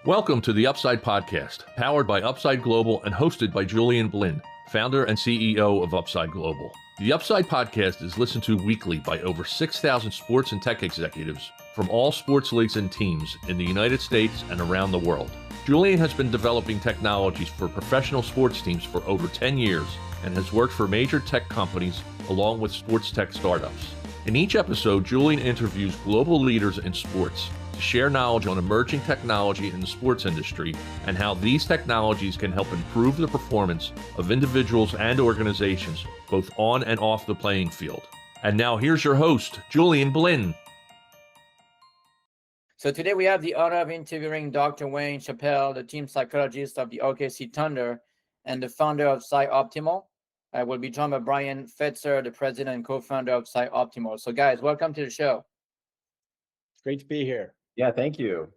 Welcome to the Upside Podcast, powered by Upside Global and hosted by Julian Blinn, founder and CEO of Upside Global. The Upside Podcast is listened to weekly by over 6,000 sports and tech executives from all sports leagues and teams in the United States and around the world. Julian has been developing technologies for professional sports teams for over 10 years and has worked for major tech companies along with sports tech startups. In each episode, Julian interviews global leaders in sports to share knowledge on emerging technology in the sports industry and how these technologies can help improve the performance of individuals and organizations, both on and off the playing field. And now here's your host, Julian Blinn. So today we have the honor of interviewing Dr. Wayne Chappelle, the team psychologist of the OKC Thunder and the founder of PsyOPTIMAL. We'll be joined by Bryan Fetzer, the president and co-founder of PsyOPTIMAL. So guys, welcome to the show. It's great to be here. Yeah, thank you.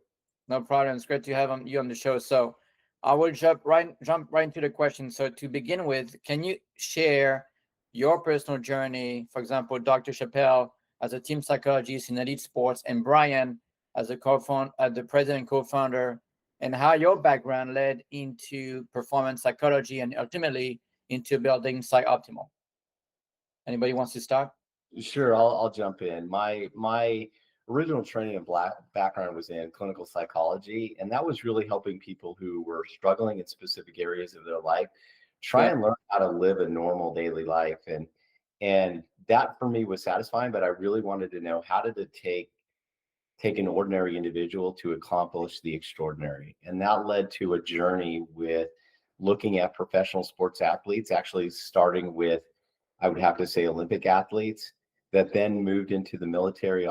No problem. It's great to have you on the show. So I will jump right into the question. So to begin with, can you share your personal journey? For example, Dr. Chappelle as a team psychologist in elite sports, and Bryan as a the president and co-founder, and how your background led into performance psychology and ultimately into building PsyOPTIMAL. Anybody wants to start? Sure, I'll jump in. My original training and background was in clinical psychology, and that was really helping people who were struggling in specific areas of their life try and learn how to live a normal daily life. And that for me was satisfying, but I really wanted to know, how did it take an ordinary individual to accomplish the extraordinary? And that led to a journey with looking at professional sports athletes, actually starting with, I would have to say, Olympic athletes, that then moved into the military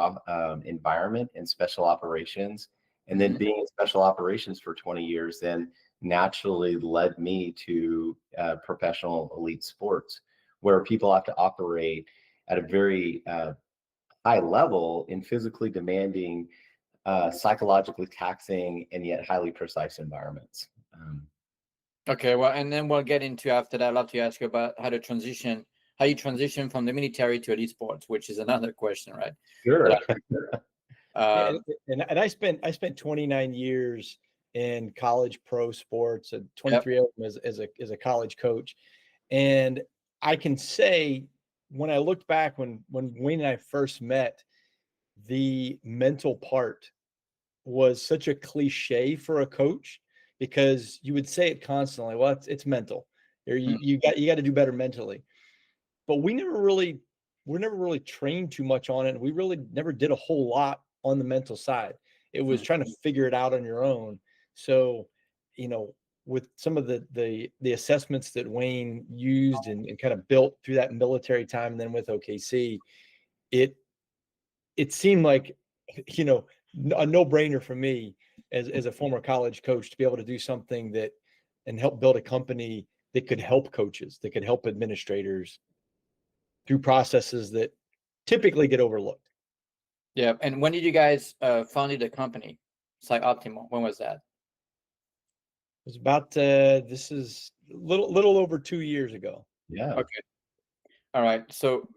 environment and special operations. And then being in special operations for 20 years then naturally led me to professional elite sports, where people have to operate at a very high level in physically demanding, psychologically taxing, and yet highly precise environments. Okay, well, and then we'll get into, after that, I'd love to ask you about how you transition from the military to elite sports, which is another question, right? Sure. And I spent 29 years in college pro sports, and 23 of them as a college coach. And I can say, when I looked back, when Wayne and I first met, the mental part was such a cliche for a coach, because you would say it constantly. Well, it's mental. Or you got to do better mentally. But we never really trained too much on it. And we really never did a whole lot on the mental side. It was trying to figure it out on your own. So, with some of the assessments that Wayne used and kind of built through that military time, and then with OKC, it seemed like, a no-brainer for me as a former college coach to be able to do something and help build a company that could help coaches, that could help administrators through processes that typically get overlooked. Yeah. And when did you guys founded the company, PsyOPTIMAL? When was that? It was about this is a little over 2 years ago. Yeah. Okay. All right. So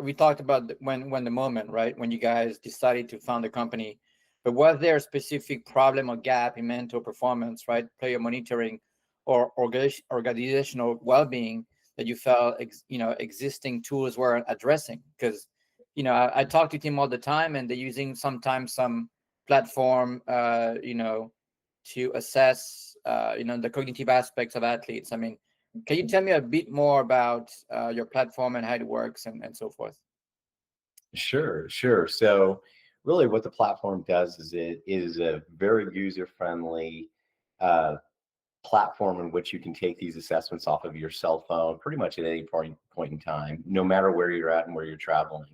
we talked about when the moment, right, when you guys decided to found the company, but was there a specific problem or gap in mental performance, right, player monitoring, or organizational well-being that you felt existing tools were addressing? Because I talk to team all the time, and they're using sometimes some platform to assess the cognitive aspects of athletes. I mean, can you tell me a bit more about your platform and how it works and so forth? Sure. So really what the platform does is it is a very user-friendly platform in which you can take these assessments off of your cell phone pretty much at any point in time, no matter where you're at and where you're traveling.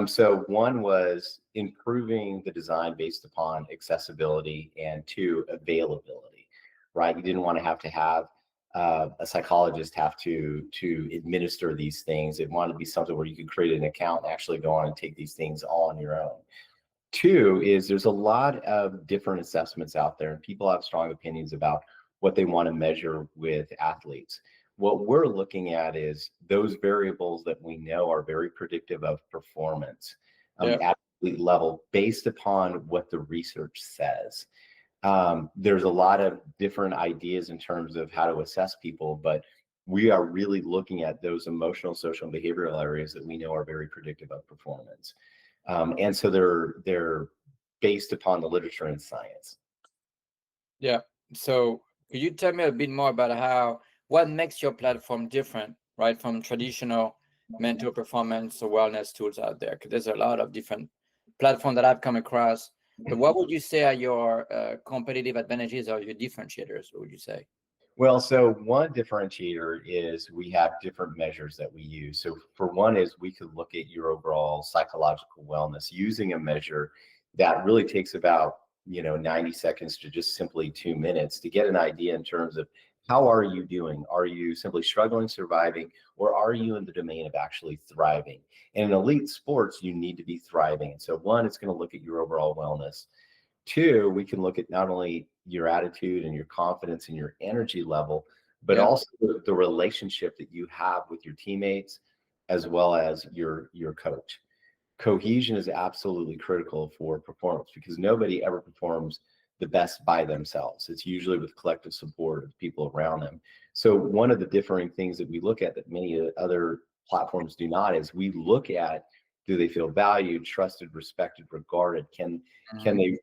So one was improving the design based upon accessibility, and two, availability, right? You didn't want to have a psychologist have to administer these things. It wanted to be something where you could create an account and actually go on and take these things all on your own. Two is there's a lot of different assessments out there, and people have strong opinions about what they want to measure with athletes. What we're looking at is those variables that we know are very predictive of performance at elite level based upon what the research says. There's a lot of different ideas in terms of how to assess people, but we are really looking at those emotional, social, and behavioral areas that we know are very predictive of performance. And so they're based upon the literature and science. Yeah. So could you tell me a bit more about what makes your platform different, right, from traditional mental performance or wellness tools out there? Because there's a lot of different platforms that I've come across. But what would you say are your competitive advantages or your differentiators? What would you say? Well, so one differentiator is we have different measures that we use. So for one is we could look at your overall psychological wellness using a measure that really takes about 90 seconds to just simply 2 minutes to get an idea in terms of how are you doing? Are you simply struggling, surviving, or are you in the domain of actually thriving? And in elite sports, you need to be thriving. And so one, it's going to look at your overall wellness. Two, we can look at not only your attitude and your confidence and your energy level, but also the relationship that you have with your teammates as well as your coach. Cohesion is absolutely critical for performance because nobody ever performs the best by themselves. It's usually with collective support of people around them. So one of the differing things that we look at that many other platforms do not is we look at, do they feel valued, trusted, respected, regarded? Can they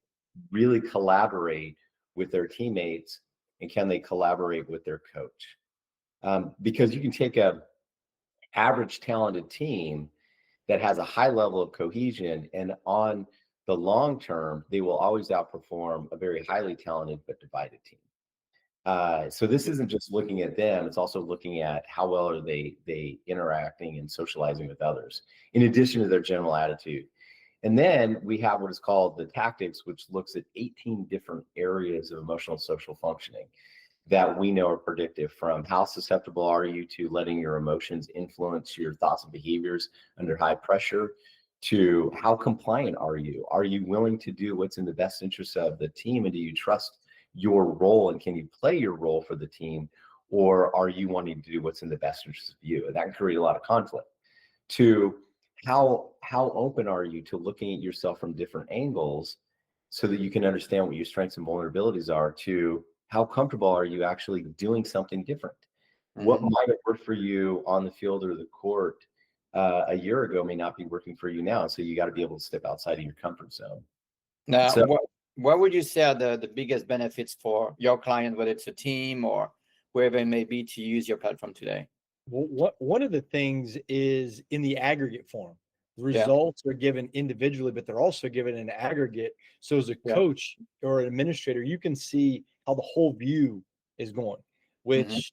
really collaborate with their teammates, and can they collaborate with their coach? Because you can take a average talented team that has a high level of cohesion, and on the long term, they will always outperform a very highly talented but divided team. So this isn't just looking at them, it's also looking at how well are they interacting and socializing with others, in addition to their general attitude. And then we have what is called the tactics, which looks at 18 different areas of emotional and social functioning that we know are predictive, from how susceptible are you to letting your emotions influence your thoughts and behaviors under high pressure, to how compliant are you? Are you willing to do what's in the best interest of the team, and do you trust your role, and can you play your role for the team, or are you wanting to do what's in the best interest of you? And that can create a lot of conflict. To how open are you to looking at yourself from different angles so that you can understand what your strengths and vulnerabilities are, to how comfortable are you actually doing something different? What might have worked for you on the field or the court a year ago may not be working for you now. So you got to be able to step outside of your comfort zone. Now, So, what would you say are the biggest benefits for your client, whether it's a team or wherever it may be, to use your platform today? Well, one of the things is in the aggregate form. Results are given individually, but they're also given in aggregate. So as a coach or an administrator, you can see how the whole view is going, which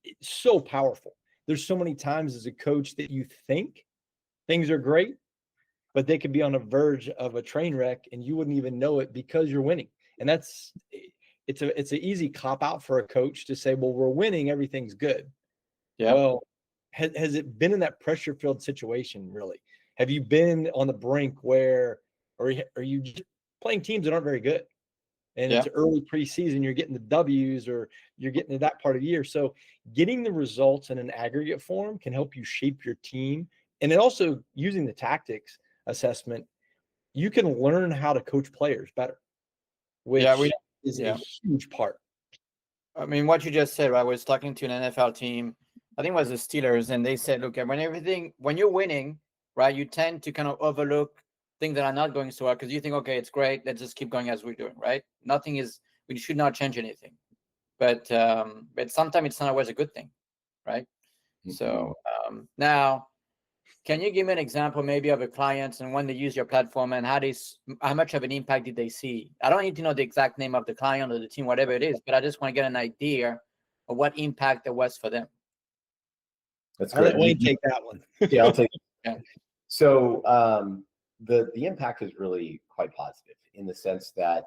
is so powerful. There's so many times as a coach that you think things are great, but they could be on the verge of a train wreck and you wouldn't even know it because you're winning. And it's an easy cop out for a coach to say, well, we're winning, everything's good. Yeah. Well, has it been in that pressure filled situation? Really? Have you been on the brink where, or are you just playing teams that aren't very good? And it's early preseason, you're getting the W's, or you're getting to that part of the year. So getting the results in an aggregate form can help you shape your team. And then also using the tactics assessment, you can learn how to coach players better, which is a huge part. I mean, what you just said, right? I was talking to an NFL team, I think it was the Steelers, and they said, look, when you're winning, right, you tend to kind of overlook things that are not going so well because you think, okay, it's great, let's just keep going as we're doing, right? We should not change anything. But sometimes it's not always a good thing, right? So now, can you give me an example maybe of a client and when they use your platform and how much of an impact did they see? I don't need to know the exact name of the client or the team, whatever it is, but I just want to get an idea of what impact there was for them. That's great. I'll let Wayne take that one. Yeah, I'll take it. So the impact is really quite positive in the sense that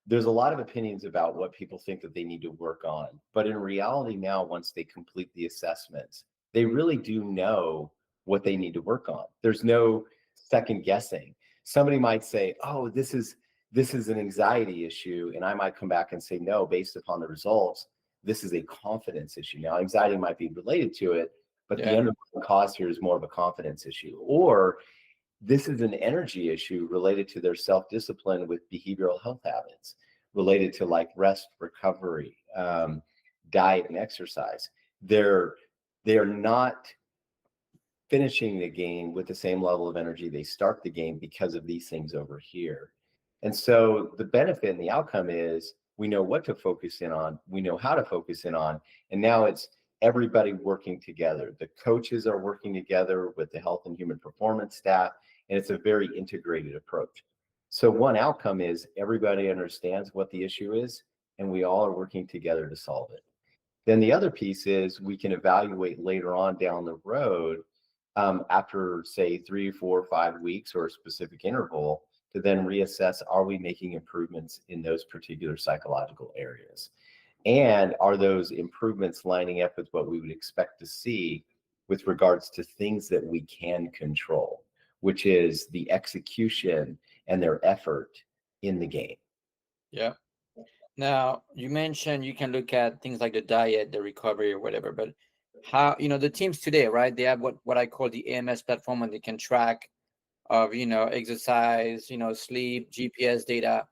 there's a lot of opinions about what people think that they need to work on. But in reality now, once they complete the assessments, they really do know what they need to work on. There's no second guessing. Somebody might say, oh, this is an anxiety issue. And I might come back and say, no, based upon the results, this is a confidence issue. Now, anxiety might be related to it, but the underlying cause here is more of a confidence issue. Or this is an energy issue related to their self-discipline with behavioral health habits. related to like rest, recovery, diet, and exercise. They're not finishing the game with the same level of energy they start the game because of these things over here. And so the benefit and the outcome is we know what to focus in on, we know how to focus in on, and now it's everybody working together. The coaches are working together with the health and human performance staff, and it's a very integrated approach. So one outcome is everybody understands what the issue is, and we all are working together to solve it. Then the other piece is we can evaluate later on down the road, after say 3, 4, 5 weeks or a specific interval, to then reassess, are we making improvements in those particular psychological areas? And are those improvements lining up with what we would expect to see with regards to things that we can control, which is the execution and their effort in the game? Yeah. Now, you mentioned you can look at things like the diet, the recovery, or whatever, but how, the teams today, right? They have what I call the AMS platform, and they can track of, exercise, sleep, GPS data.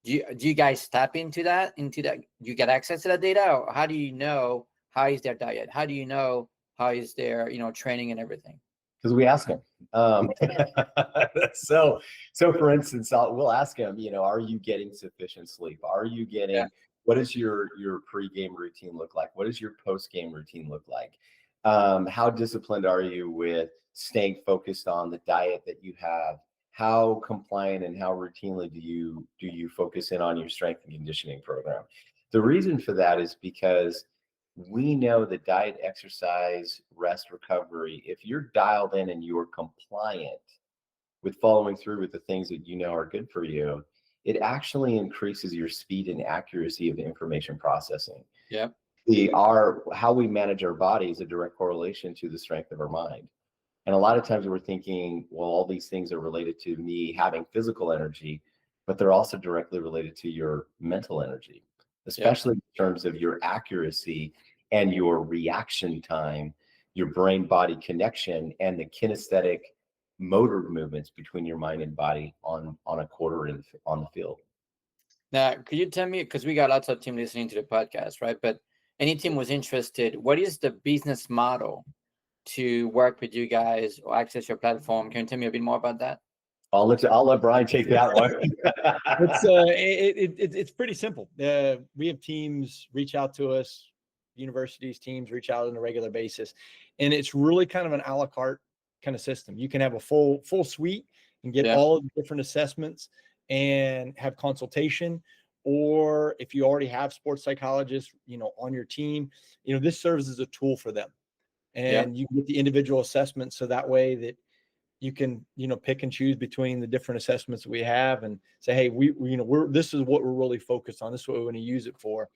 Do you guys tap into that? Do you get access to that data? Or how do you know how is their diet? How do you know how is their, training and everything? Because we ask them. So for instance, we'll ask them, are you getting sufficient sleep? Are you getting, what does your pre-game routine look like? What does your post-game routine look like? How disciplined are you with staying focused on the diet that you have? How compliant and how routinely do you focus in on your strength and conditioning program? The reason for that is because we know that diet, exercise, rest, recovery, if you're dialed in and you're compliant with following through with the things that you know are good for you, it actually increases your speed and accuracy of information processing. Yeah. How we manage our body is a direct correlation to the strength of our mind. And a lot of times we're thinking, well, all these things are related to me having physical energy, but they're also directly related to your mental energy, especially in terms of your accuracy and your reaction time, your brain-body connection, and the kinesthetic motor movements between your mind and body on a quarter on the field. Now, could you tell me, because we got lots of team listening to the podcast, right? But any team was interested, what is the business model to work with you guys or access your platform? Can you tell me a bit more about that? I'll let Bryan take that one. It's pretty simple. We have teams reach out to us, universities, teams reach out on a regular basis, and it's really kind of an a la carte kind of system. You can have a full suite and get all of the different assessments and have consultation. Or if you already have sports psychologists, on your team, this serves as a tool for them, and you get the individual assessments. So that way that you can, pick and choose between the different assessments that we have and say, hey, this is what we're really focused on. This is what we're going to use it for.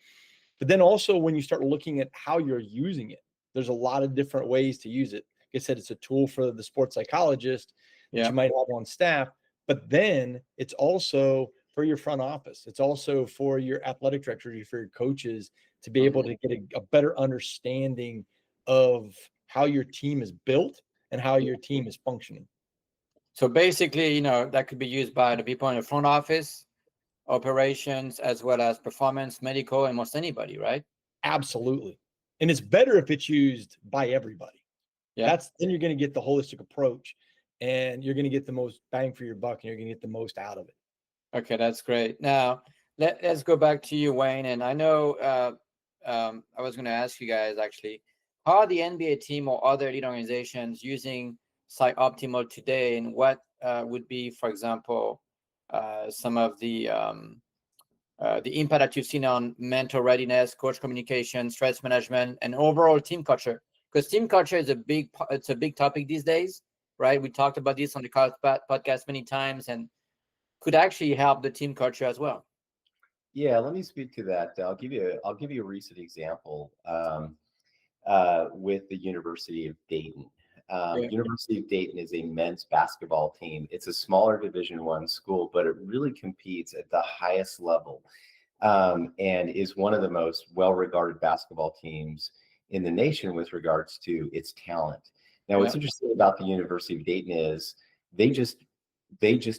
But then also when you start looking at how you're using it, there's a lot of different ways to use it. Like I said, it's a tool for the sports psychologist that you might have on staff, but then it's also for your front office. It's also for your athletic director, for your coaches, to be able to get a better understanding of how your team is built and how your team is functioning. So basically, that could be used by the people in the front office, operations, as well as performance, medical, and most anybody, right? Absolutely. And it's better if it's used by everybody. Then you're going to get the holistic approach, and you're going to get the most bang for your buck, and you're going to get the most out of it. Okay, that's great. Now, let's go back to you, Wayne. And I know I was going to ask you guys, actually, how are the NBA team or other elite organizations using PsyOPTIMAL today, and what would be, for example, some of the impact that you've seen on mental readiness, coach communication, stress management, and overall team culture? Because team culture is a big topic these days, right? We talked about this on the college podcast many times, and could actually help the team culture as well. Yeah, let me speak to that. I'll give you a recent example with the University of Dayton. University of Dayton is a men's basketball team. It's a smaller Division I school, but it really competes at the highest level, and is one of the most well-regarded basketball teams in the nation with regards to its talent. Now, what's interesting about the University of Dayton is they just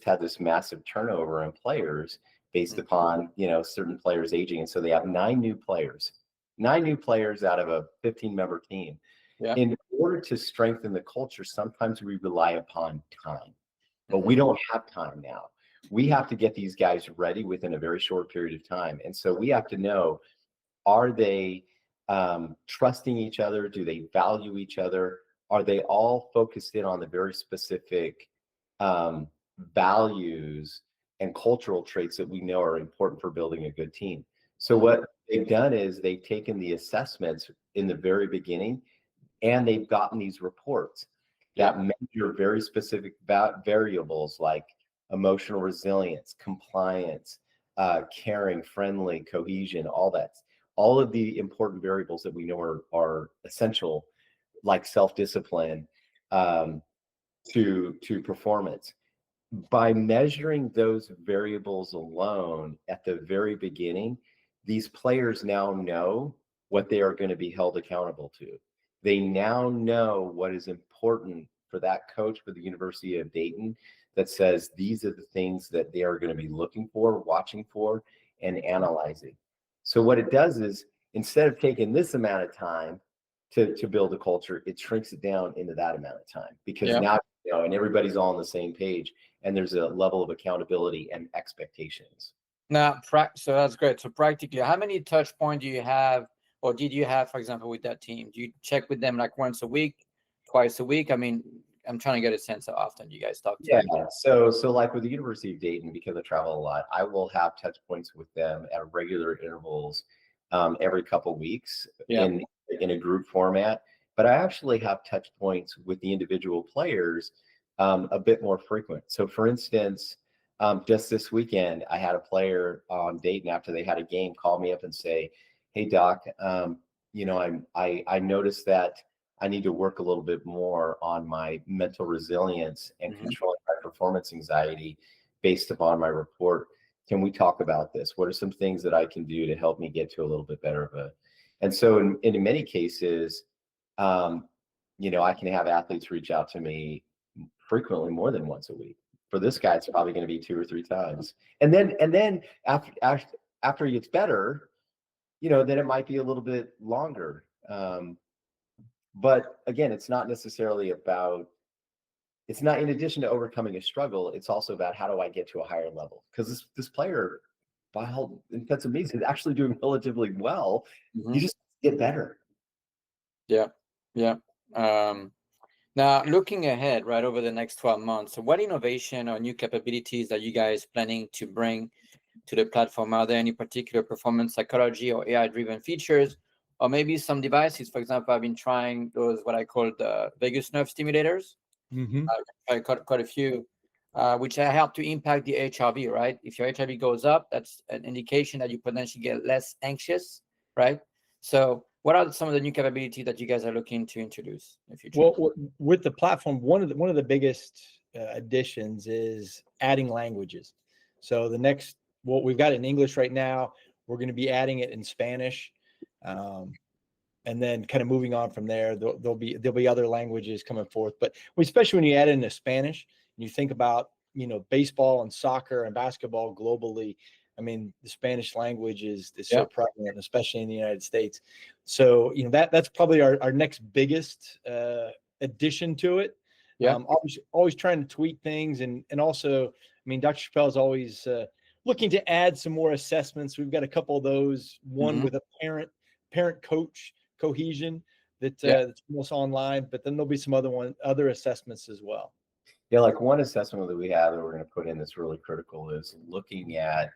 had this massive turnover in players based upon, certain players aging. And so they have 9 new players out of a 15-member team. Yeah. In order to strengthen the culture, sometimes we rely upon time, but we don't have time now. We have to get these guys ready within a very short period of time. And so we have to know, are they trusting each other? Do they value each other? Are they all focused in on the very specific values and cultural traits that we know are important for building a good team? So what they've done is they've taken the assessments in the very beginning, and they've gotten these reports that measure very specific variables like emotional resilience, compliance, caring, friendly, cohesion, all of the important variables that we know are essential, like self-discipline, to performance. By measuring those variables alone at the very beginning, these players now know what they are going to be held accountable to. They now know what is important for that coach for the University of Dayton, that says these are the things that they are going to be looking for, watching for, and analyzing. So what it does is, instead of taking this amount of time to build a culture, it shrinks it down into that amount of time, because now, and everybody's all on the same page, and there's a level of accountability and expectations. Now, so that's great. So practically, how many touch points do you have, or did you have, for example, with that team? Do you check with them like once a week, twice a week? I mean, I'm trying to get a sense of how often you guys talk to them. So like with the University of Dayton, because I travel a lot, I will have touch points with them at regular intervals, every couple of weeks in a group format. But I actually have touch points with the individual players a bit more frequent. So for instance, just this weekend, I had a player on Dayton, after they had a game, call me up and say, "Hey Doc, I noticed that I need to work a little bit more on my mental resilience and controlling my performance anxiety based upon my report. Can we talk about this? What are some things that I can do to help me get to a little bit better of a..." And so in many cases, I can have athletes reach out to me frequently, more than once a week. For this guy, it's probably going to be 2 or 3 times. And then after he gets better, then it might be a little bit longer. But again, it's not necessarily about, it's not, in addition to overcoming a struggle, it's also about, how do I get to a higher level? Because this player, by all intents and means, is actually doing relatively well. You just get better. Yeah. Now, looking ahead, right, over the next 12 months, so what innovation or new capabilities are you guys planning to bring to the platform? Are there any particular performance psychology or AI-driven features, or maybe some devices? For example, I've been trying those, what I call the vagus nerve stimulators. I got quite a few, which help to impact the HRV, right? If your HRV goes up, that's an indication that you potentially get less anxious, right? So what are some of the new capabilities that you guys are looking to introduce in the future? Well, with the platform, one of the biggest additions is adding languages. So what we've got in English right now, we're going to be adding it in Spanish, and then kind of moving on from there. There'll be other languages coming forth, but especially when you add into Spanish, and you think about baseball and soccer and basketball globally. I mean, the Spanish language is so prevalent, especially in the United States. So, that's probably our next biggest addition to it. Always trying to tweak things. And also, I mean, Dr. Chappelle is always looking to add some more assessments. We've got a couple of those, one with a parent coach cohesion that's almost online, but then there'll be some other assessments as well. Yeah, like one assessment that we have that we're going to put in that's really critical is looking at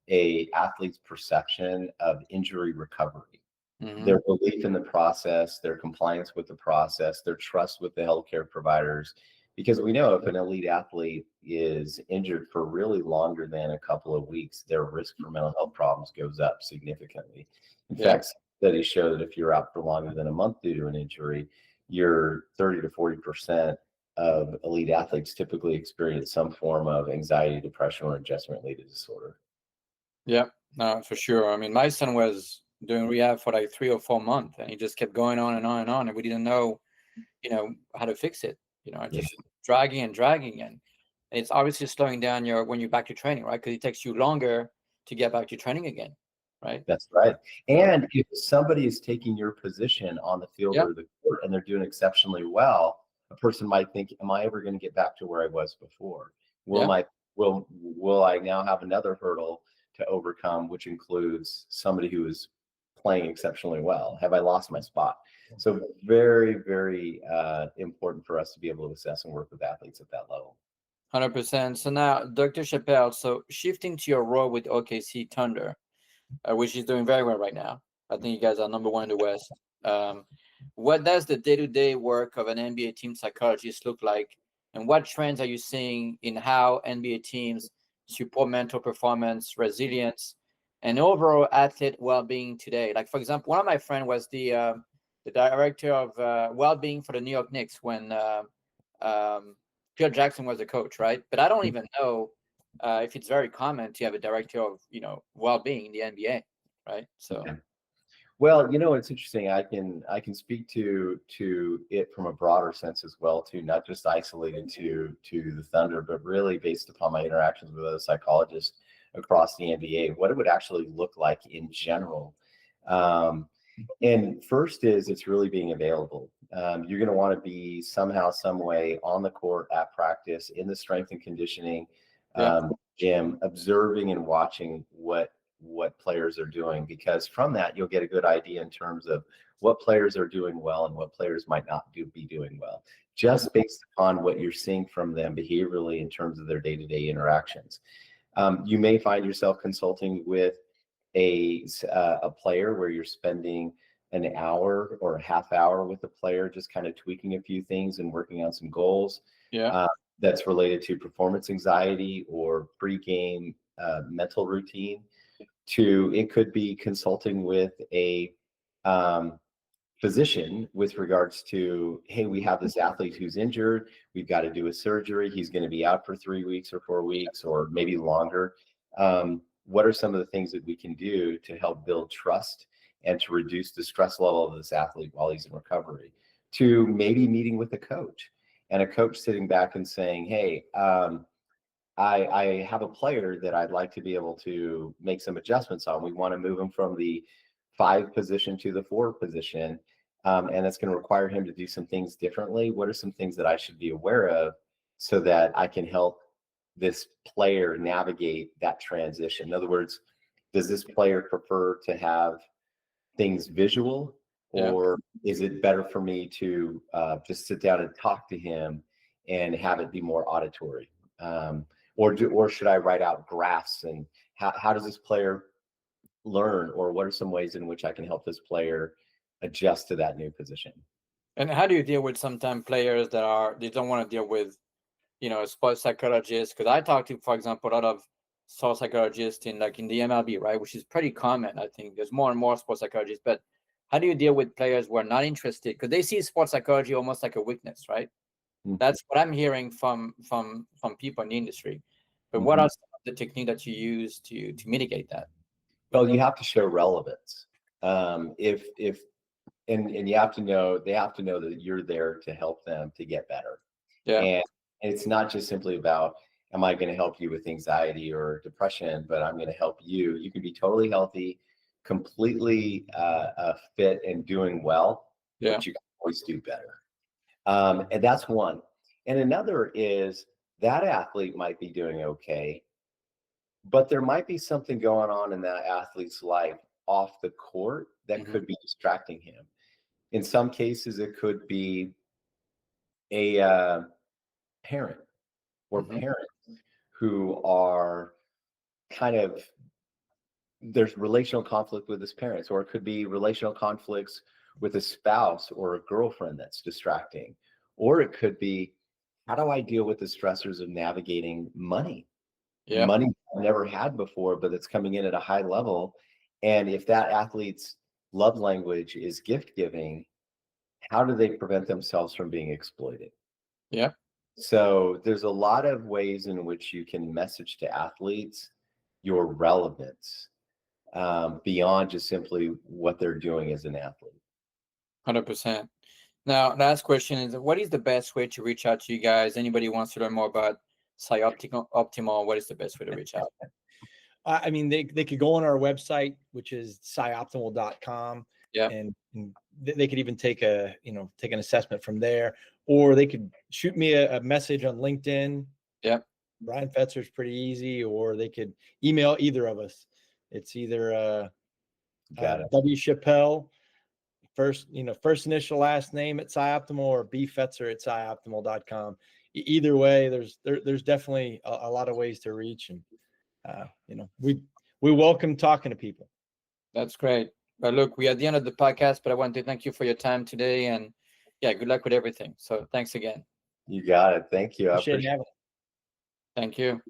a athlete's perception of injury recovery, their belief in the process, their compliance with the process, their trust with the healthcare providers. Because we know if an elite athlete is injured for really longer than a couple of weeks, their risk for mental health problems goes up significantly. In fact, studies show that if you're out for longer than a month due to an injury, you're 30 to 40% of elite athletes typically experience some form of anxiety, depression, or adjustment-related disorder. Yeah, no, for sure. I mean, my son was doing rehab for like 3 or 4 months, and he just kept going on and on and on, and we didn't know, how to fix it. Just dragging, and it's obviously slowing down when you're back to training, right? Because it takes you longer to get back to training again, right? That's right. And if somebody is taking your position on the field or the court and they're doing exceptionally well, a person might think, am I ever going to get back to where I was before? Will I now have another hurdle to overcome, which includes somebody who is playing exceptionally well? Have I lost my spot? So very, very important for us to be able to assess and work with athletes at that level. 100%. So now, Dr. Chappelle, so shifting to your role with OKC Thunder, which is doing very well right now. I think you guys are number 1 in the West. What does the day-to-day work of an NBA team psychologist look like? And what trends are you seeing in how NBA teams support mental performance, resilience, and overall athlete well-being today? Like, for example, one of my friends was the director of well-being for the New York Knicks when Phil Jackson was the coach, right? But I don't even know if it's very common to have a director of, well-being in the NBA, right? So. Okay. Well, it's interesting. I can speak to it from a broader sense as well, too, not just isolated to the Thunder, but really based upon my interactions with other psychologists across the NBA, what it would actually look like in general. And first is it's really being available. You're going to want to be somehow, some way on the court at practice, in the strength and conditioning gym, observing and watching what players are doing, because from that you'll get a good idea in terms of what players are doing well and what players might not be doing well, just based upon what you're seeing from them behaviorally in terms of their day-to-day interactions. You may find yourself consulting with a player where you're spending an hour or a half hour with the player, just kind of tweaking a few things and working on some goals that's related to performance anxiety or pre-game mental routine. It could be consulting with a physician with regards to, hey, we have this athlete who's injured, we've got to do a surgery, he's going to be out for 3 weeks or 4 weeks or maybe longer. What are some of the things that we can do to help build trust and to reduce the stress level of this athlete while he's in recovery? To maybe meeting with a coach, and a coach sitting back and saying, hey, I have a player that I'd like to be able to make some adjustments on. We want to move him from the 5 position to the 4 position, and it's going to require him to do some things differently. What are some things that I should be aware of so that I can help this player navigate that transition? In other words, does this player prefer to have things visual, or is it better for me to just sit down and talk to him and have it be more auditory? Or should I write out graphs? And how does this player learn? Or what are some ways in which I can help this player adjust to that new position? And how do you deal with sometimes players that they don't want to deal with, a sports psychologist? Because I talk to, for example, a lot of sports psychologists in the MLB, right, which is pretty common. I think there's more and more sports psychologists. But how do you deal with players who are not interested? Because they see sports psychology almost like a weakness, right? That's what I'm hearing from people in the industry. But what are some of the techniques that you use to mitigate that? Well, you have to show relevance. And you have to know, they have to know that you're there to help them to get better. And it's not just simply about, am I going to help you with anxiety or depression, but I'm going to help you. You can be totally healthy, completely fit and doing well, but you can always do better. And that's one. And another is that athlete might be doing okay, but there might be something going on in that athlete's life off the court that could be distracting him. In some cases, it could be a parent or parents who are there's relational conflict with his parents, or it could be relational conflicts with a spouse or a girlfriend that's distracting. Or it could be, how do I deal with the stressors of navigating money? Money I've never had before, but it's coming in at a high level. And if that athlete's love language is gift giving, how do they prevent themselves from being exploited? So there's a lot of ways in which you can message to athletes your relevance beyond just simply what they're doing as an athlete. 100%. Now, last question is, what is the best way to reach out to you guys? Anybody wants to learn more about PsyOPTIMAL, what is the best way to reach out? I mean, they could go on our website, which is PsyOPTIMAL.com. Yeah. And they could even take an assessment from there, or they could shoot me a message on LinkedIn. Yeah. Bryan Fetzer is pretty easy, or they could email either of us. It's either W Chappelle, first initial last name at PsyOPTIMAL, or B Fetzer at PsyOPTIMAL.com. Either way, there's definitely a lot of ways to reach, and we welcome talking to people. That's great. But look, we're at the end of the podcast, but I want to thank you for your time today, and good luck with everything. So thanks again. You got it. Thank you. Appreciate having it. Thank you.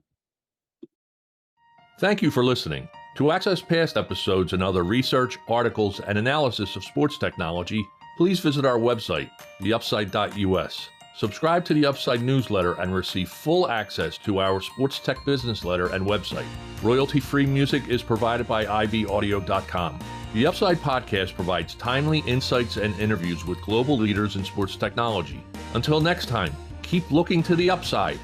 Thank you for listening. To access past episodes and other research, articles, and analysis of sports technology, please visit our website, theupside.us. Subscribe to the Upside newsletter and receive full access to our sports tech business letter and website. Royalty-free music is provided by ibaudio.com. The Upside podcast provides timely insights and interviews with global leaders in sports technology. Until next time, keep looking to the upside.